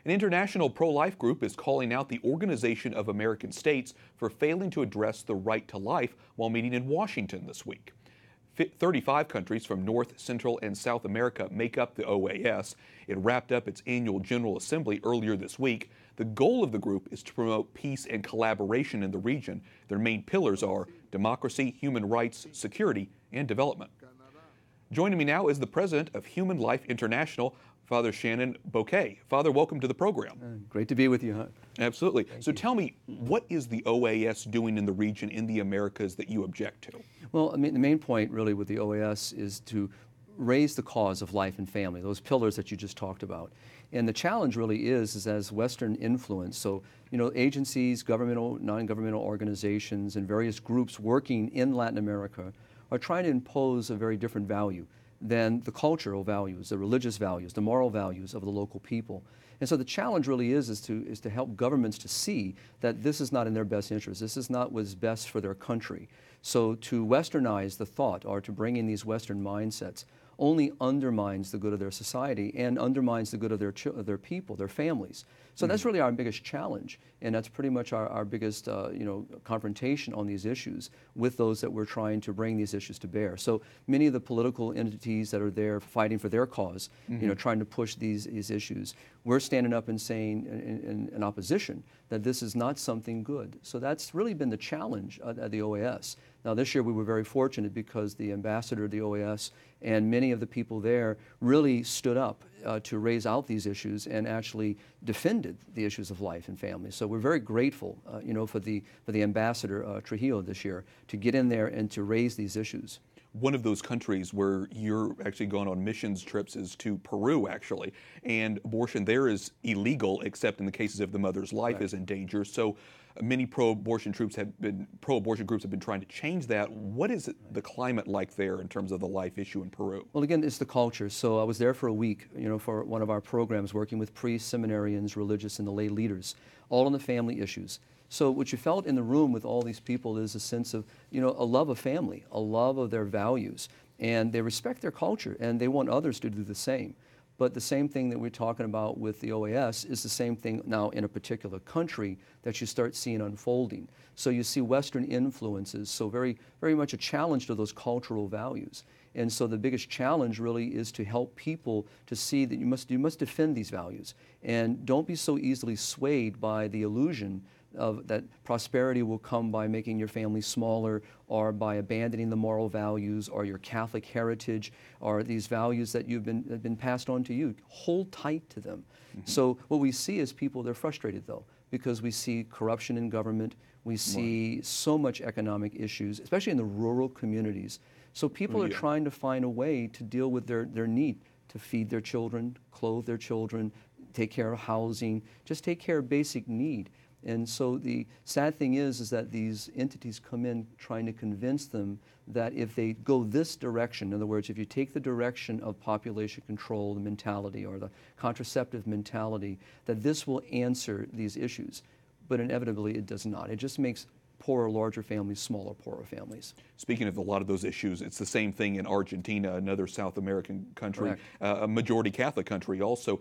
An international pro-life group is calling out the Organization of American States for failing to address the right to life while meeting in Washington this week. 35 countries from North, Central, and South America make up the OAS. It wrapped up its annual General Assembly earlier this week. The goal of the group is to promote peace and collaboration in the region. Their main pillars are democracy, human rights, security, and development. Joining me now is the president of Human Life International, Father Shenan Boquet. Father, welcome to the program. Great to be with you, huh? Absolutely. So tell me, what is the OAS doing in the region, in the Americas, that you object to? Well, I mean, the main point really with the OAS is to raise the cause of life and family, those pillars that you just talked about. And the challenge really is as Western influence, so, agencies, governmental, non-governmental organizations, and various groups working in Latin America are trying to impose a very different value than the cultural values, the religious values, the moral values of the local people. And so the challenge really is to help governments to see that this is not in their best interest. This is not what's best for their country. So to westernize the thought or to bring in these Western mindsets only undermines the good of their society and undermines the good of their people, their families. So that's really our biggest challenge, and that's pretty much our biggest confrontation on these issues with those that we're trying to bring these issues to bear. So many of the political entities that are there fighting for their cause, trying to push these issues, we're standing up and saying in opposition that this is not something good. So that's really been the challenge at the OAS. Now this year we were very fortunate because the ambassador of the OAS and many of the people there really stood up to raise out these issues and actually defended the issues of life and family. So we're very grateful, for the ambassador Trujillo this year to get in there and to raise these issues. One of those countries where you're actually going on missions trips is to Peru, actually, and abortion there is illegal except in the cases of the mother's life is in danger. So many pro-abortion groups have been trying to change that. What is the climate like there in terms of the life issue in Peru? Well, again, it's the culture. So I was there for a week, for one of our programs, working with priests, seminarians, religious, and the lay leaders, all on the family issues. So what you felt in the room with all these people is a sense of, a love of family, a love of their values, and they respect their culture, and they want others to do the same. But the same thing that we're talking about with the OAS is the same thing now in a particular country that you start seeing unfolding. So you see Western influences, so very, very much a challenge to those cultural values. And so the biggest challenge really is to help people to see that you must defend these values, and don't be so easily swayed by the illusion of that prosperity will come by making your family smaller or by abandoning the moral values or your Catholic heritage or these values that have been passed on to you. Hold tight to them. So what we see is people, they're frustrated though, because we see corruption in government, we see so much economic issues, especially in the rural communities. So people are trying to find a way to deal with their need to feed their children, clothe their children, take care of housing, just take care of basic need. And so the sad thing is that these entities come in trying to convince them that if they go this direction, in other words, if you take the direction of population control, the mentality, or the contraceptive mentality, that this will answer these issues. But inevitably it does not. It just makes poorer, larger families, smaller, poorer families. Speaking of a lot of those issues, it's the same thing in Argentina, another South American country, a majority Catholic country also.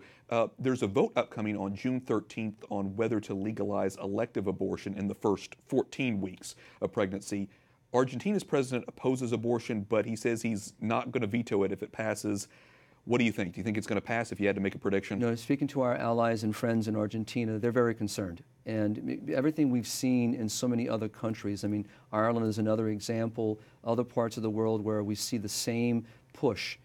There's a vote upcoming on June 13th on whether to legalize elective abortion in the first 14 weeks of pregnancy. Argentina's president opposes abortion, but he says he's not going to veto it if it passes. What do you think? Do you think it's going to pass if you had to make a prediction? No, speaking to our allies and friends in Argentina, they're very concerned. And everything we've seen in so many other countries, I mean, Ireland is another example, other parts of the world where we see the same push.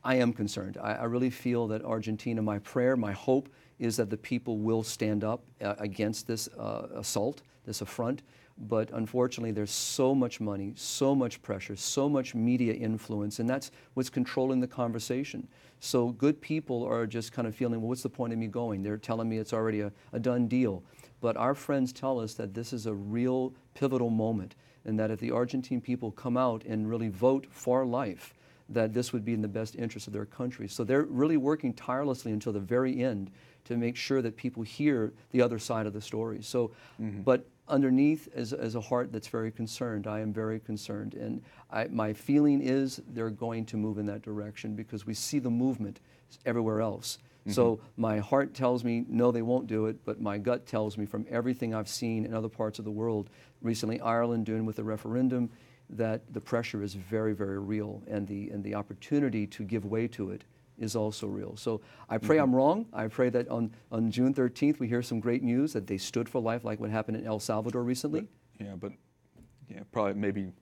I am concerned. I really feel that Argentina, my prayer, my hope is that the people will stand up against this assault, this affront. But unfortunately, there's so much money, so much pressure, so much media influence, and that's what's controlling the conversation. So good people are just kind of feeling, well, what's the point of me going? They're telling me it's already a done deal. But our friends tell us that this is a real pivotal moment, and that if the Argentine people come out and really vote for life, that this would be in the best interest of their country. So they're really working tirelessly until the very end to make sure that people hear the other side of the story. So, but underneath is a heart that's very concerned. I am very concerned, and my feeling is they're going to move in that direction because we see the movement everywhere else. So my heart tells me, no, they won't do it, but my gut tells me from everything I've seen in other parts of the world, recently Ireland doing with the referendum, that the pressure is very, very real, and the opportunity to give way to it is also real. So I pray I'm wrong. I pray that on June 13th we hear some great news, that they stood for life like what happened in El Salvador recently. But probably maybe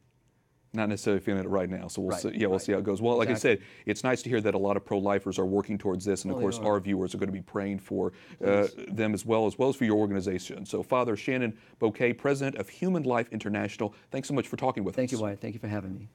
not necessarily feeling it right now. So we'll see. Yeah, we'll see how it goes. Well, like I said, it's nice to hear that a lot of pro-lifers are working towards this, and of course our viewers are going to be praying for them as well as for your organization. So Father Shenan Boquet, President of Human Life International, thanks so much for talking with us. Thank you, Wyatt. Thank you for having me.